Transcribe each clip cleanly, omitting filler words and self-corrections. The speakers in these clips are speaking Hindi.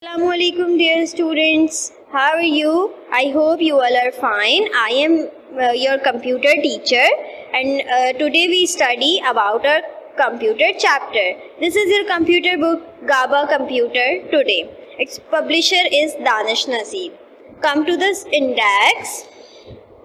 Assalamualaikum dear students, how are you? I hope you all are fine. I am your computer teacher and today we study about our computer chapter. This is your computer book GABA Computer today. Its publisher is Danish Naseeb. Come to this index.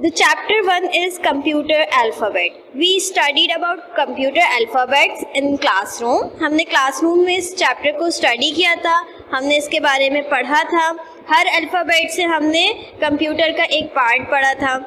The chapter 1 is computer alphabet. We studied about computer alphabets in classroom. हमने classroom में इस chapter को study किया था, हमने इसके बारे में पढ़ा था. हर अल्फ़ाबेट से हमने कंप्यूटर का एक पार्ट पढ़ा था.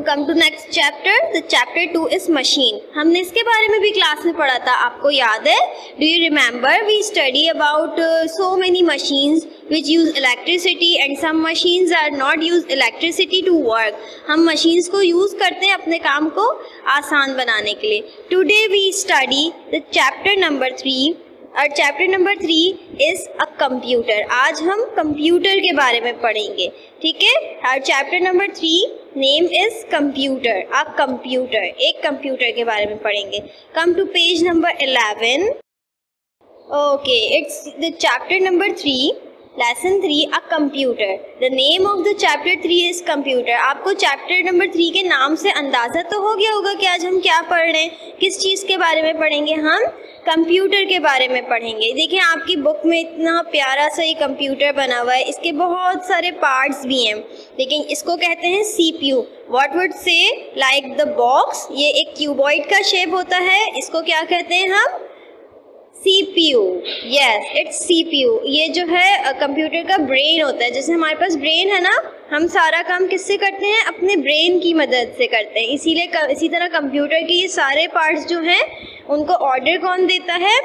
Come to next chapter. The chapter 2 is machine. हमने इसके बारे में भी क्लास में पढ़ा था, आपको याद है? Do you remember? We study about so many machines which use electricity and some machines are not use electricity to work. हम machines को use करते हैं अपने काम को आसान बनाने के लिए. Today we study the chapter number 3. और chapter number 3 is a computer. आज हम कंप्यूटर के बारे में पढ़ेंगे, ठीक है? और chapter number 3 name is computer. A computer, एक कंप्यूटर के बारे में पढ़ेंगे. Come to page number 11. Okay, it's the chapter number 3 lesson 3 a computer. The name of the chapter 3 is computer. आपको चैप्टर नंबर 3 के नाम से अंदाजा तो हो गया होगा कि आज हम क्या पढ़ रहे हैं, किस चीज़ के बारे में पढ़ेंगे. हम कंप्यूटर के बारे में पढ़ेंगे. देखिए आपकी बुक में इतना प्यारा सा ये कंप्यूटर बना हुआ है, इसके बहुत सारे पार्ट्स भी हैं. लेकिन इसको कहते हैं CPU. What would say like the box. ये एक क्यूबॉइड का शेप होता है, इसको क्या कहते हैं हम? CPU. Yes, it's CPU. ये जो है कंप्यूटर का ब्रेन होता है. जैसे हमारे पास ब्रेन है ना, हम सारा काम किससे करते हैं? अपने ब्रेन की मदद से करते हैं. इसीलिए इसी तरह कंप्यूटर के ये सारे पार्ट्स जो हैं उनको ऑर्डर कौन देता है?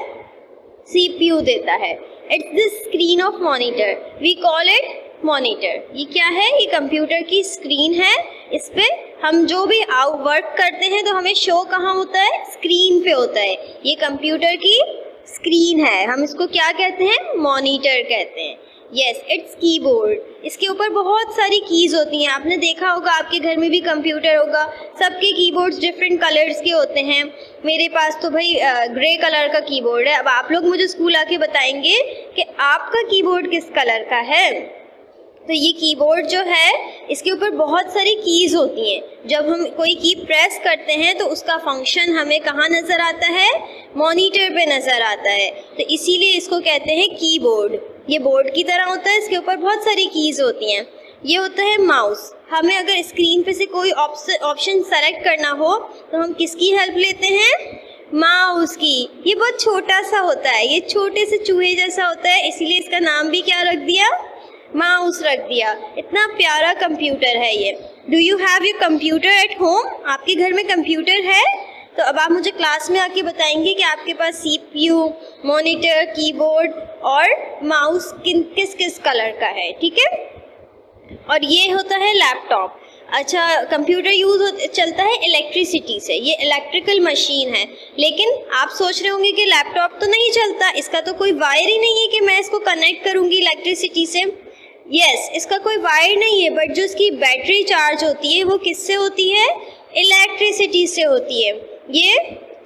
CPU देता है. It's the screen of monitor. We call it monitor. ये क्या है? ये कंप्यूटर की स्क्रीन है. इस पे हम जो भी वर्क करते हैं तो हमें शो कहाँ होता है? स्क्रीन पे होता है. ये कंप्यूटर की स्क्रीन है, हम इसको क्या कहते हैं? मॉनिटर कहते हैं. Yes, it's keyboard. इसके ऊपर बहुत सारी कीज होती हैं. आपने देखा होगा, आपके घर में भी कंप्यूटर होगा, सबके कीबोर्ड्स डिफरेंट कलर्स के होते हैं. मेरे पास तो भाई ग्रे कलर का कीबोर्ड है. अब आप लोग मुझे स्कूल आके बताएंगे कि आपका कीबोर्ड किस कलर का है. तो ये कीबोर्ड जो है इसके ऊपर बहुत सारी कीज होती हैं. जब हम कोई की प्रेस करते हैं तो उसका फंक्शन हमें कहाँ नज़र आता है? मॉनिटर पे नज़र आता है. तो इसीलिए इसको कहते हैं कीबोर्ड. ये बोर्ड की तरह होता है, इसके ऊपर बहुत सारी कीज होती हैं. ये होता है माउस. हमें अगर स्क्रीन पे से कोई ऑप्शन सेलेक्ट करना हो तो हम किसकी हेल्प लेते हैं? माउस की. ये बहुत छोटा सा होता है, ये छोटे से चूहे जैसा होता है, इसीलिए इसका नाम भी क्या रख दिया? माउस रख दिया. इतना प्यारा कंप्यूटर है ये. Do you have your computer at home? आपके घर में कंप्यूटर है? तो अब आप मुझे क्लास में आके बताएंगे कि आपके पास CPU, मॉनिटर, कीबोर्ड और माउस किस किस कलर का है, ठीक है? और ये होता है लैपटॉप. अच्छा, कंप्यूटर चलता है इलेक्ट्रिसिटी से. ये इलेक्ट्रिकल मशीन है. लेकिन आप सोच रहे होंगे कि लैपटॉप तो नहीं चलता, इसका तो कोई वायर ही नहीं है कि मैं इसको कनेक्ट करूँगी इलेक्ट्रिसिटी से. यस, इसका कोई वायर नहीं है, बट जो इसकी बैटरी चार्ज होती है वो किससे होती है? इलेक्ट्रिसिटी से होती है. ये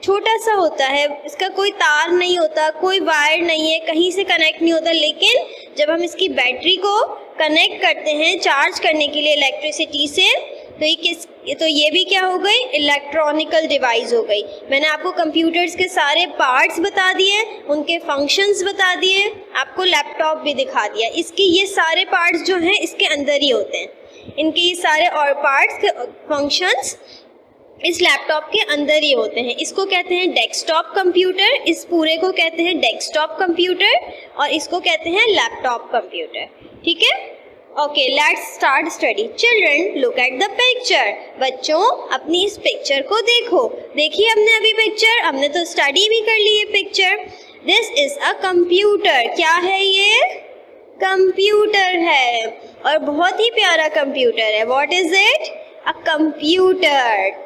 छोटा सा होता है, इसका कोई तार नहीं होता, कोई वायर नहीं है, कहीं से कनेक्ट नहीं होता. लेकिन जब हम इसकी बैटरी को कनेक्ट करते हैं चार्ज करने के लिए इलेक्ट्रिसिटी से, तो ये भी क्या हो गई? इलेक्ट्रॉनिकल डिवाइस हो गई. मैंने आपको कंप्यूटर्स के सारे पार्ट्स बता दिए, उनके फंक्शंस बता दिए, आपको लैपटॉप भी दिखा दिया. इसके ये सारे पार्ट्स जो हैं इसके अंदर ही होते हैं. इनके ये सारे और पार्ट्स के फंक्शंस इस लैपटॉप के अंदर ही होते हैं. इसको कहते हैं डेस्कटॉप कंप्यूटर. इस पूरे को कहते हैं डेस्कटॉप कंप्यूटर और इसको कहते हैं लैपटॉप कंप्यूटर, ठीक है? Okay, let's start study. Children look at the picture. बच्चों अपनी इस पिक्चर को देखो. देखिए हमने अभी पिक्चर, हमने तो स्टडी भी कर ली है picture. This is a computer. क्या है ये? कंप्यूटर है और बहुत ही प्यारा कंप्यूटर है. What is it? A computer.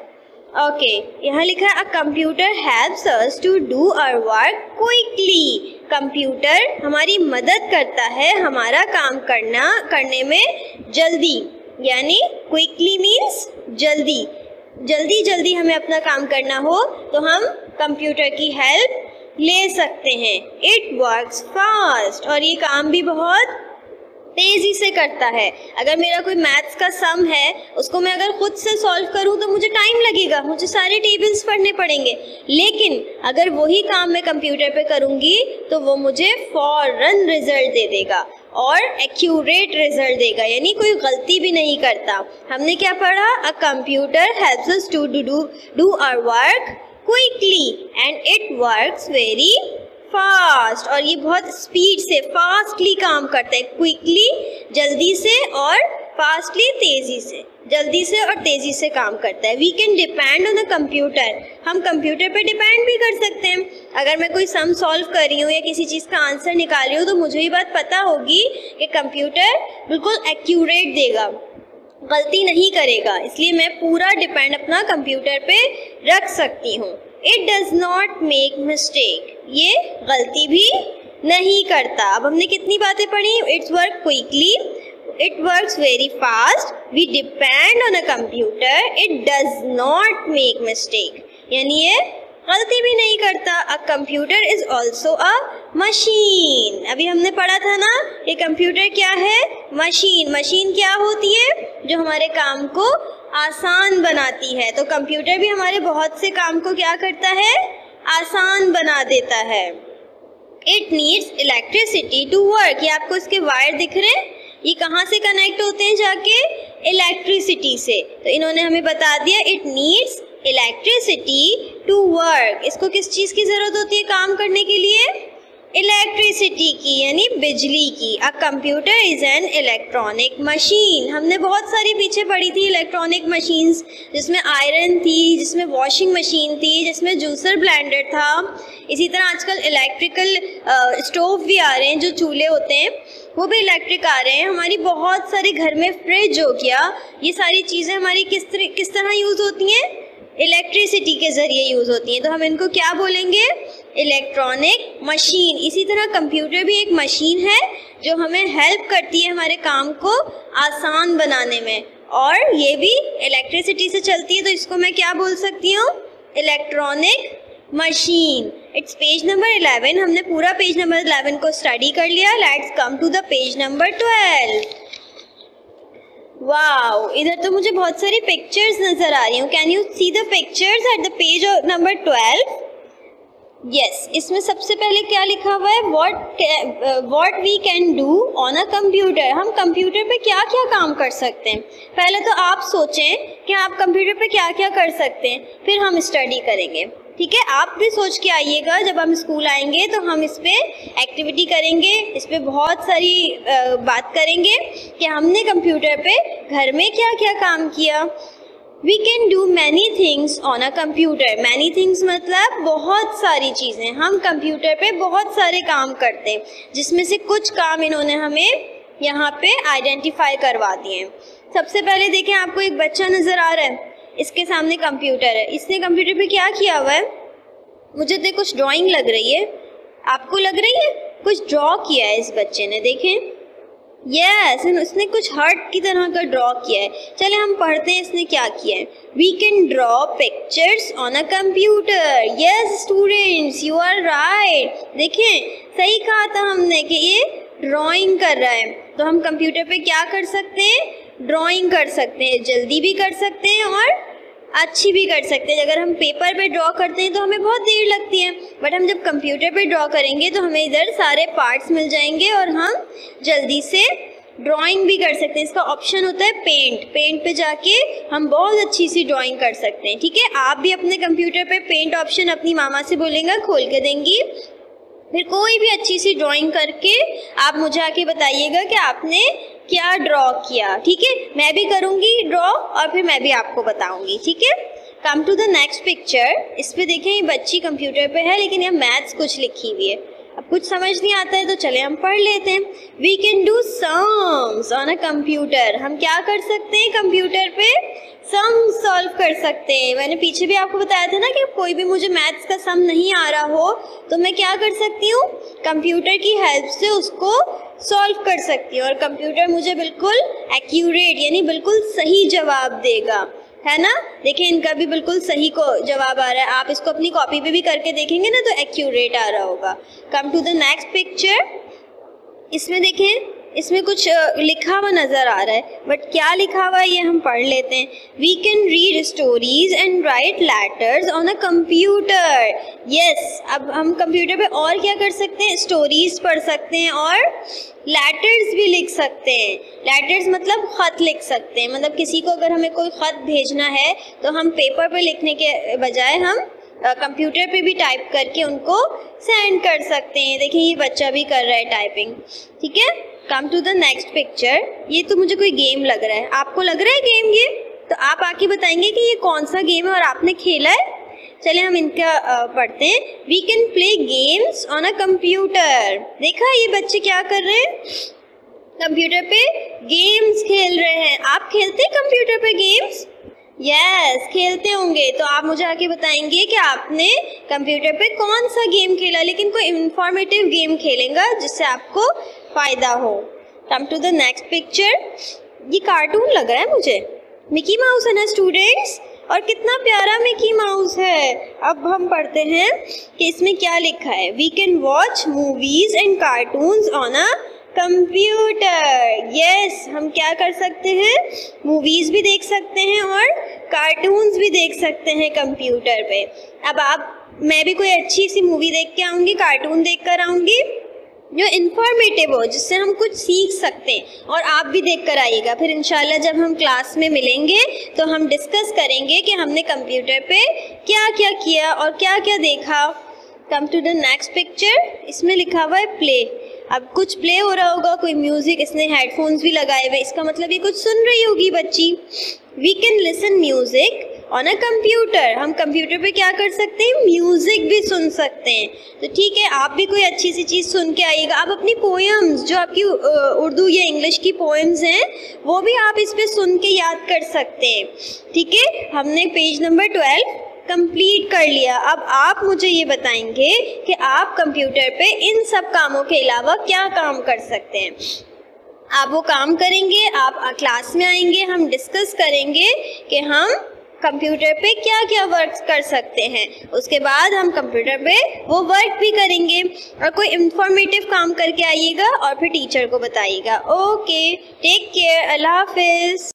Okay, यहाँ लिखा है a computer helps us to do our work quickly. Computer हमारी मदद करता है हमारा काम करने में जल्दी. यानी क्विकली मीन्स जल्दी. जल्दी हमें अपना काम करना हो तो हम कंप्यूटर की हेल्प ले सकते हैं। इट वर्क्स फास्ट, और ये काम भी बहुत तेजी से करता है। अगर मेरा कोई मैथ्स का सम है, उसको मैं अगर खुद से सॉल्व करूं तो मुझे टाइम लगेगा, मुझे सारे टेबल्स पढ़ने पड़ेंगे। लेकिन अगर वही काम मैं कंप्यूटर पे करूंगी तो वो मुझे फौरन रिजल्ट दे देगा और एक्यूरेट रिजल्ट देगा, यानी कोई गलती भी नहीं करता। हमने क्या पढ़ा? A computer helps us to do our work quickly and it works very fast, और ये बहुत स्पीड से, फास्टली काम करता है। क्विकली जल्दी से, और फास्टली तेजी से, जल्दी से और तेजी से काम करता है। We can depend on the computer, हम कंप्यूटर पे डिपेंड भी कर सकते हैं। अगर मैं कोई सम सॉल्व कर रही हूँ या किसी चीज़ का आंसर निकाल रही हूँ तो मुझे ये बात पता होगी कि कंप्यूटर बिल्कुल एक्यूरेट देगा, गलती नहीं करेगा, इसलिए मैं पूरा डिपेंड अपना कंप्यूटर पे रख सकती हूँ। It does not make mistake, ये गलती भी नहीं करता। अब हमने कितनी बातें पढ़ी? It's work quickly, it works very fast, we depend on a computer, it does not make mistake, यानी ये गलती भी नहीं करता। A computer is also a machine, अभी हमने पढ़ा था ना, ये कंप्यूटर क्या है? मशीन। मशीन क्या होती है? जो हमारे काम को आसान बनाती है। तो कंप्यूटर भी हमारे बहुत से काम को क्या करता है? आसान बना देता है। It needs electricity to work, ये आपको इसके वायर दिख रहे हैं, ये कहाँ से कनेक्ट होते हैं? जाके इलेक्ट्रिसिटी से। तो इन्होंने हमें बता दिया it needs electricity to work, इसको किस चीज़ की ज़रूरत होती है काम करने के लिए? इलेक्ट्रिसिटी की, यानी बिजली की। अ computer is an electronic machine, हमने बहुत सारी पीछे पढ़ी थी इलेक्ट्रॉनिक मशीन्स, जिसमें आयरन थी, जिसमें वॉशिंग मशीन थी, जिसमें जूसर ब्लेंडर था। इसी तरह आजकल इलेक्ट्रिकल स्टोव भी आ रहे हैं, जो चूल्हे होते हैं वो भी इलेक्ट्रिक आ रहे हैं। हमारी बहुत सारे घर में फ्रिज हो गया, ये सारी चीज़ें हमारी किस तरह यूज़ होती हैं? इलेक्ट्रिसिटी के ज़रिए यूज़ होती हैं। तो हम इनको क्या बोलेंगे? Electronic machine. इसी तरह कंप्यूटर भी एक मशीन है जो हमें हेल्प करती है हमारे काम को आसान बनाने में, और ये भी इलेक्ट्रिसिटी से चलती है, तो इसको मैं क्या बोल सकती हूँ? Electronic machine. It's page number 11, हमने पूरा पेज नंबर 11 को स्टडी कर लिया। Let's come to the page number 12। Wow, इधर तो मुझे बहुत सारी पिक्चर्स नजर आ रही हूँ। Can you see the pictures at the page number 12? Yes, इसमें सबसे पहले क्या लिखा हुआ है? What we can do on a computer, हम कंप्यूटर पे क्या क्या काम कर सकते हैं। पहले तो आप सोचें कि आप कंप्यूटर पे क्या क्या कर सकते हैं, फिर हम स्टडी करेंगे। ठीक है, आप भी सोच के आइएगा, जब हम स्कूल आएंगे तो हम इस पे एक्टिविटी करेंगे, इस पे बहुत सारी बात करेंगे कि हमने कंप्यूटर पे घर में क्या क्या काम किया। We can do many things on a computer, many things मतलब बहुत सारी चीज़ें, हम कंप्यूटर पे बहुत सारे काम करते हैं, जिसमें से कुछ काम इन्होंने हमें यहाँ पे आइडेंटिफाई करवा दिए हैं। सबसे पहले देखें, आपको एक बच्चा नज़र आ रहा है, इसके सामने कंप्यूटर है, इसने कंप्यूटर पे क्या किया हुआ है? मुझे तो कुछ ड्राइंग लग रही है, आपको लग रही है? कुछ ड्रॉ किया है इस बच्चे ने, देखें। यस, इसने कुछ हार्ट की तरह का ड्रॉ किया है। चले हम पढ़ते हैं इसने क्या किया है। We can draw pictures on a computer. Yes students, you are right. देखें, सही कहा था हमने कि ये ड्राइंग कर रहा है। तो हम कंप्यूटर पे क्या कर सकते हैं? ड्राइंग कर सकते हैं, जल्दी भी कर सकते हैं और अच्छी भी कर सकते हैं। अगर हम पेपर पे ड्रॉ करते हैं तो हमें बहुत देर लगती है, बट हम जब कंप्यूटर पे ड्रॉ करेंगे तो हमें इधर सारे पार्ट्स मिल जाएंगे और हम जल्दी से ड्राइंग भी कर सकते हैं। इसका ऑप्शन होता है पेंट, पेंट पे जाके हम बहुत अच्छी सी ड्राइंग कर सकते हैं। ठीक है, आप भी अपने कंप्यूटर पे पेंट ऑप्शन अपनी मामा से बोलेंगे, खोल के देंगी, फिर कोई भी अच्छी सी ड्राइंग करके आप मुझे आके बताइएगा कि आपने क्या ड्रॉ किया। ठीक है, मैं भी करूँगी ड्रॉ और फिर मैं भी आपको बताऊँगी। ठीक है, come to the next picture. इस पे देखें, ये बच्ची कंप्यूटर पे है लेकिन यहाँ मैथ्स कुछ लिखी हुई है। अब कुछ समझ नहीं आता है तो चले हम पढ़ लेते हैं। We can do sums on a computer, हम क्या कर सकते हैं? कंप्यूटर पे सम सॉल्व कर सकते हैं। मैंने पीछे भी आपको बताया था ना कि कोई भी मुझे मैथ्स का सम नहीं आ रहा हो तो मैं क्या कर सकती हूँ? कंप्यूटर की हेल्प से उसको सॉल्व कर सकती हूँ और कंप्यूटर मुझे बिल्कुल एक्यूरेट यानी बिल्कुल सही जवाब देगा। है ना। देखिए इनका भी बिल्कुल सही को जवाब आ रहा है। आप इसको अपनी कॉपी पे भी करके देखेंगे ना तो एक्यूरेट आ रहा होगा। Come to the next picture. इसमें देखें, इसमें कुछ लिखा हुआ नजर आ रहा है, बट क्या लिखा हुआ है ये हम पढ़ लेते हैं। We can read stories and write letters on a computer. Yes, अब हम कंप्यूटर पे और क्या कर सकते हैं, स्टोरीज पढ़ सकते हैं और लेटर्स भी लिख सकते हैं। लेटर्स मतलब खत लिख सकते हैं, मतलब किसी को अगर हमें कोई खत भेजना है तो हम पेपर पे लिखने के बजाय हम कंप्यूटर पे भी टाइप करके उनको सेंड कर सकते हैं। देखिए ये बच्चा भी कर रहा है टाइपिंग, ठीक है। Come to the next picture. ये तो मुझे कोई गेम लग रहा है, आपको लग रहा है गेम ये? तो आप आके बताएंगे कि ये कौन सा गेम है और आपने खेला है। चलिए हम इनका पढ़ते हैं। We can play games on a computer. देखा ये बच्चे क्या कर रहे हैं, कंप्यूटर पे गेम्स खेल रहे हैं। आप खेलते हैं कंप्यूटर पे गेम्स? यस, खेलते होंगे। तो आप मुझे आके बताएंगे कि आपने कंप्यूटर पे कौन सा गेम खेला, लेकिन कोई इंफॉर्मेटिव गेम खेलेगा जिससे आपको फायदा हो। Come to the next picture. ये कार्टून लग रहा है मुझे, मिकी माउस है ना स्टूडेंट्स, और कितना प्यारा मिकी माउस है। अब हम पढ़ते हैं कि इसमें क्या लिखा है। We can watch movies and cartoons on a computer. Yes, हम क्या कर सकते हैं, मूवीज भी देख सकते हैं और कार्टून्स भी देख सकते हैं कंप्यूटर पे। अब मैं भी कोई अच्छी सी मूवी देख के आऊँगी, कार्टून देख कर आऊँगी जो इंफॉर्मेटिव हो, जिससे हम कुछ सीख सकते हैं, और आप भी देख कर आइएगा। फिर इंशाल्लाह जब हम क्लास में मिलेंगे तो हम डिस्कस करेंगे कि हमने कंप्यूटर पे क्या क्या किया और क्या क्या देखा। Come to the next picture. इसमें लिखा हुआ है प्ले। अब कुछ प्ले हो रहा होगा, कोई म्यूजिक, इसने हेडफोन्स भी लगाए हुए, इसका मतलब ये कुछ सुन रही होगी बच्ची। We can listen music on a computer. हम कंप्यूटर पे क्या कर सकते हैं, म्यूजिक भी सुन सकते हैं। तो ठीक है, आप भी कोई अच्छी सी चीज़ सुन के आइएगा। आप अपनी पोएम्स, जो आपकी उर्दू या इंग्लिश की पोएम्स हैं, वो भी आप इस पे सुन के याद कर सकते हैं। ठीक है, हमने पेज नंबर 12 कंप्लीट कर लिया। अब आप मुझे ये बताएंगे कि आप कंप्यूटर पे इन सब कामों के अलावा क्या काम कर सकते हैं। आप वो काम करेंगे, आप क्लास में आएंगे, हम डिस्कस करेंगे कि हम कंप्यूटर पे क्या क्या वर्क कर सकते हैं। उसके बाद हम कंप्यूटर पे वो वर्क भी करेंगे और कोई इंफॉर्मेटिव काम करके आइएगा और फिर टीचर को बताइएगा। ओके, टेक केयर, अल्लाह हाफिज़।